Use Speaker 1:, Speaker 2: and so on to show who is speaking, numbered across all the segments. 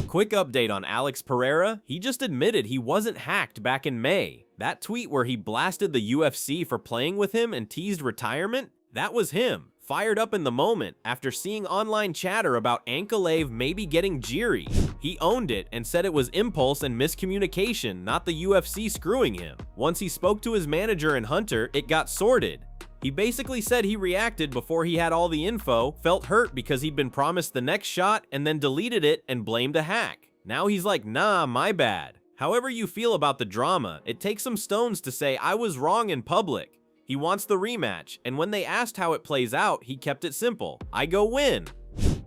Speaker 1: Quick update on Alex Pereira, he just admitted he wasn't hacked back in May. That tweet where he blasted the UFC for playing with him and teased retirement, that was him, fired up in the moment after seeing online chatter about Ankalaev maybe getting Jiri. He owned it and said it was impulse and miscommunication, not the UFC screwing him. Once he spoke to his manager and Hunter, it got sorted. He basically said he reacted before he had all the info, felt hurt because he'd been promised the next shot, and then deleted it and blamed a hack. Now he's like, nah, my bad. However you feel about the drama, it takes some stones to say I was wrong in public. He wants the rematch, and when they asked how it plays out, he kept it simple. I go win.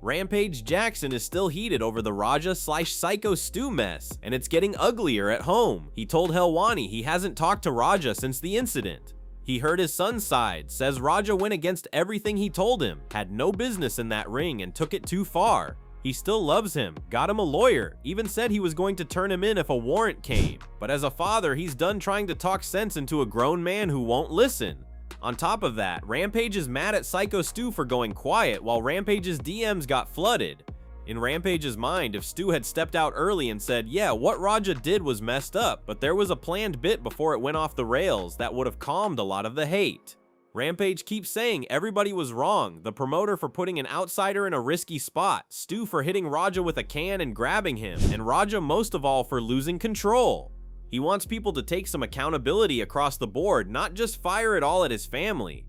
Speaker 1: Rampage Jackson is still heated over the Raja/Syko stew mess, and it's getting uglier at home. He told Helwani he hasn't talked to Raja since the incident. He heard his son's side, says Raja went against everything he told him, had no business in that ring and took it too far. He still loves him, got him a lawyer, even said he was going to turn him in if a warrant came. But as a father, he's done trying to talk sense into a grown man who won't listen. On top of that, Rampage is mad at Syko Stu for going quiet while Rampage's DMs got flooded. In Rampage's mind, if Stu had stepped out early and said, yeah, what Raja did was messed up, but there was a planned bit before it went off the rails that would have calmed a lot of the hate. Rampage keeps saying everybody was wrong, the promoter for putting an outsider in a risky spot, Stu for hitting Raja with a can and grabbing him, and Raja most of all for losing control. He wants people to take some accountability across the board, not just fire it all at his family.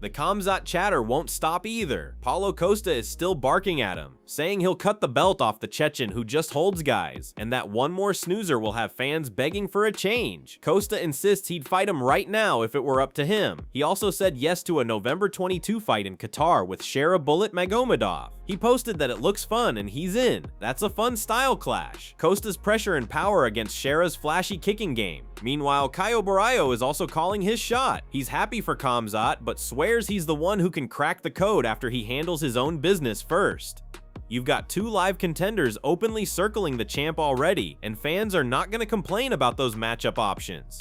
Speaker 1: The Khamzat chatter won't stop either. Paulo Costa is still barking at him, saying he'll cut the belt off the Chechen who just holds guys, and that one more snoozer will have fans begging for a change. Costa insists he'd fight him right now if it were up to him. He also said yes to a November 22 fight in Qatar with Shera Bullet Magomedov. He posted that it looks fun and he's in. That's a fun style clash. Costa's pressure and power against Shera's flashy kicking game. Meanwhile, Caio Borraio is also calling his shot. He's happy for Khamzat, but swears he's the one who can crack the code after he handles his own business first. You've got two live contenders openly circling the champ already, and fans are not going to complain about those matchup options.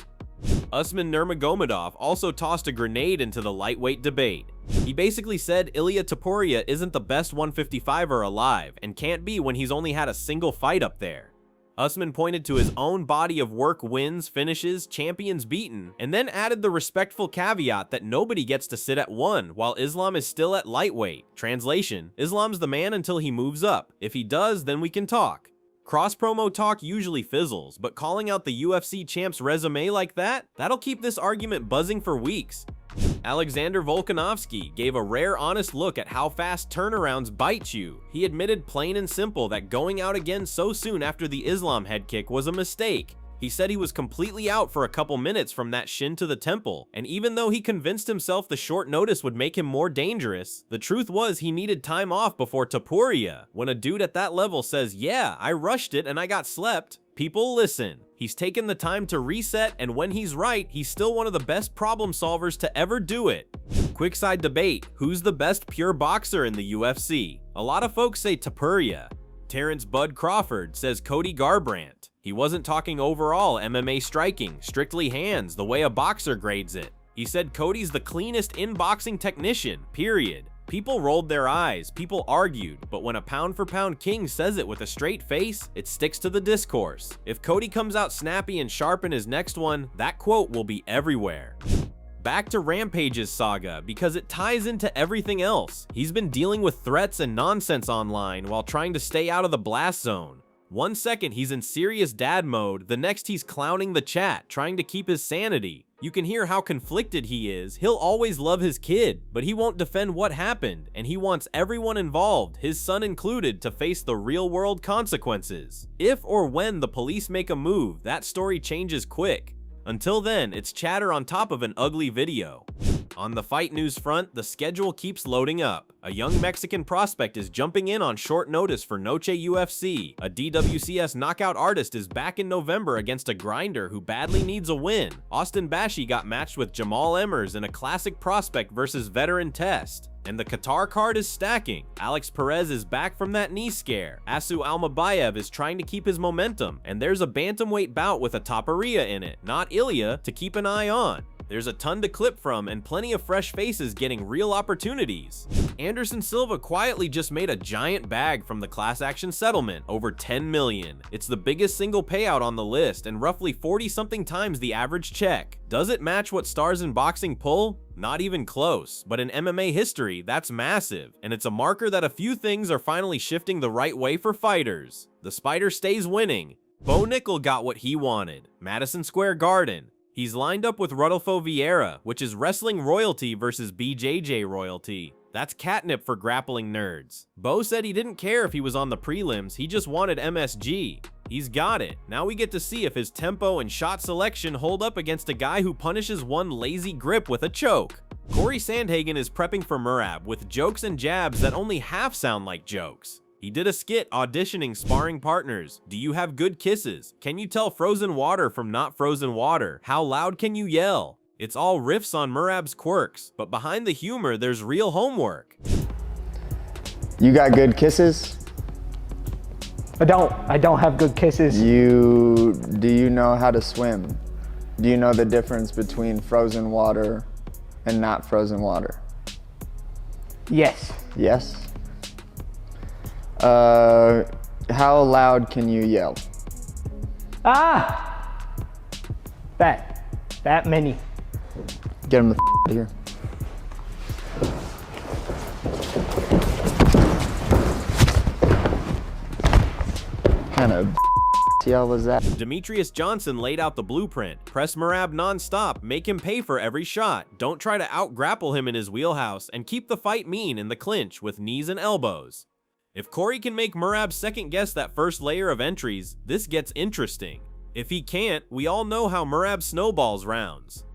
Speaker 1: Usman Nurmagomedov also tossed a grenade into the lightweight debate. He basically said Ilia Topuria isn't the best 155er alive, and can't be when he's only had a single fight up there. Usman pointed to his own body of work, wins, finishes, champions beaten, and then added the respectful caveat that nobody gets to sit at 1 while Islam is still at lightweight. Translation: Islam's the man until he moves up. If he does, then we can talk. Cross-promo talk usually fizzles, but calling out the UFC champ's resume like that, that'll keep this argument buzzing for weeks. Alexander Volkanovski gave a rare honest look at how fast turnarounds bite you. He admitted plain and simple that going out again so soon after the Islam head kick was a mistake. He said he was completely out for a couple minutes from that shin to the temple, and even though he convinced himself the short notice would make him more dangerous, the truth was he needed time off before Topuria. When a dude at that level says, yeah, I rushed it and I got slept, people listen. He's taken the time to reset, and when he's right, he's still one of the best problem solvers to ever do it. Quick side debate, who's the best pure boxer in the UFC? A lot of folks say Topuria. Terrence Bud Crawford says Cody Garbrandt. He wasn't talking overall MMA striking, strictly hands, the way a boxer grades it. He said Cody's the cleanest in-boxing technician, period. People rolled their eyes, people argued, but when a pound-for-pound king says it with a straight face, it sticks to the discourse. If Cody comes out snappy and sharp in his next one, that quote will be everywhere. Back to Rampage's saga, because it ties into everything else. He's been dealing with threats and nonsense online while trying to stay out of the blast zone. One second he's in serious dad mode, the next he's clowning the chat, trying to keep his sanity. You can hear how conflicted he is. He'll always love his kid, but he won't defend what happened, and he wants everyone involved, his son included, to face the real-world consequences. If or when the police make a move, that story changes quick. Until then, it's chatter on top of an ugly video. On the fight news front, the schedule keeps loading up. A young Mexican prospect is jumping in on short notice for Noche UFC. A DWCS knockout artist is back in November against a grinder who badly needs a win. Austin Bashi got matched with Jamal Emmers in a classic prospect versus veteran test. And the Qatar card is stacking. Alex Perez is back from that knee scare. Asu Almabayev is trying to keep his momentum, and there's a bantamweight bout with a Topuria in it, not Ilya, to keep an eye on. There's a ton to clip from and plenty of fresh faces getting real opportunities. Anderson Silva quietly just made a giant bag from the class action settlement, over $10 million. It's the biggest single payout on the list and roughly 40-something times the average check. Does it match what stars in boxing pull? Not even close, but in MMA history, that's massive, and it's a marker that a few things are finally shifting the right way for fighters. The Spider stays winning. Bo Nickel got what he wanted, Madison Square Garden. He's lined up with Rodolfo Vieira, which is wrestling royalty versus BJJ royalty. That's catnip for grappling nerds. Bo said he didn't care if he was on the prelims, he just wanted MSG. He's got it. Now we get to see if his tempo and shot selection hold up against a guy who punishes one lazy grip with a choke. Corey Sandhagen is prepping for Merab with jokes and jabs that only half sound like jokes. He did a skit auditioning sparring partners. Do you have good kisses? Can you tell frozen water from not frozen water? How loud can you yell? It's all riffs on Merab's quirks, but behind the humor, there's real homework.
Speaker 2: You got good kisses?
Speaker 3: I don't have good kisses.
Speaker 2: Do you know how to swim? Do you know the difference between frozen water and not frozen water?
Speaker 3: Yes.
Speaker 2: Yes? How loud can you yell?
Speaker 3: That many.
Speaker 2: Get him the out of here. Kind of yell was that?
Speaker 1: Demetrius Johnson laid out the blueprint. Press Merab non-stop, make him pay for every shot. Don't try to out-grapple him in his wheelhouse, and keep the fight mean in the clinch with knees and elbows. If Corey can make Merab second-guess that first layer of entries, this gets interesting. If he can't, we all know how Merab snowballs rounds.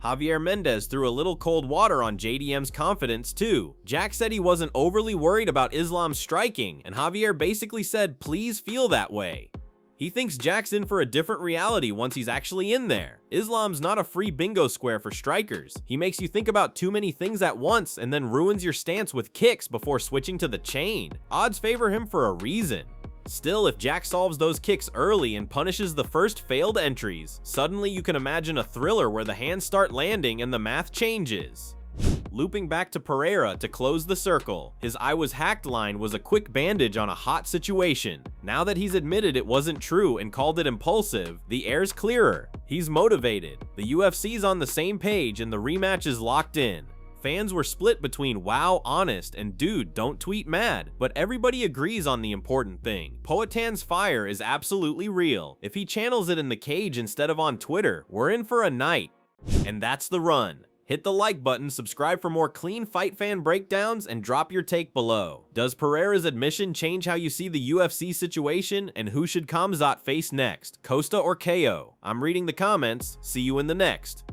Speaker 1: Javier Mendez threw a little cold water on JDM's confidence too. Jack said he wasn't overly worried about Islam's striking, and Javier basically said, please feel that way. He thinks Jack's in for a different reality once he's actually in there. Islam's not a free bingo square for strikers. He makes you think about too many things at once and then ruins your stance with kicks before switching to the chain. Odds favor him for a reason. Still, if Jack solves those kicks early and punishes the first failed entries, suddenly you can imagine a thriller where the hands start landing and the math changes. Looping back to Pereira to close the circle, his "I was hacked" line was a quick bandage on a hot situation. Now that he's admitted it wasn't true and called it impulsive, the air's clearer. He's motivated, the UFC's on the same page, and the rematch is locked in. Fans were split between "wow, honest" and "dude, don't tweet mad," but everybody agrees on the important thing. Poatan's fire is absolutely real. If he channels it in the cage instead of on Twitter, we're in for a night. And that's the run. Hit the like button, subscribe for more clean fight fan breakdowns, and drop your take below. Does Pereira's admission change how you see the UFC situation, and who should Khamzat face next, Costa or KO? I'm reading the comments. See you in the next.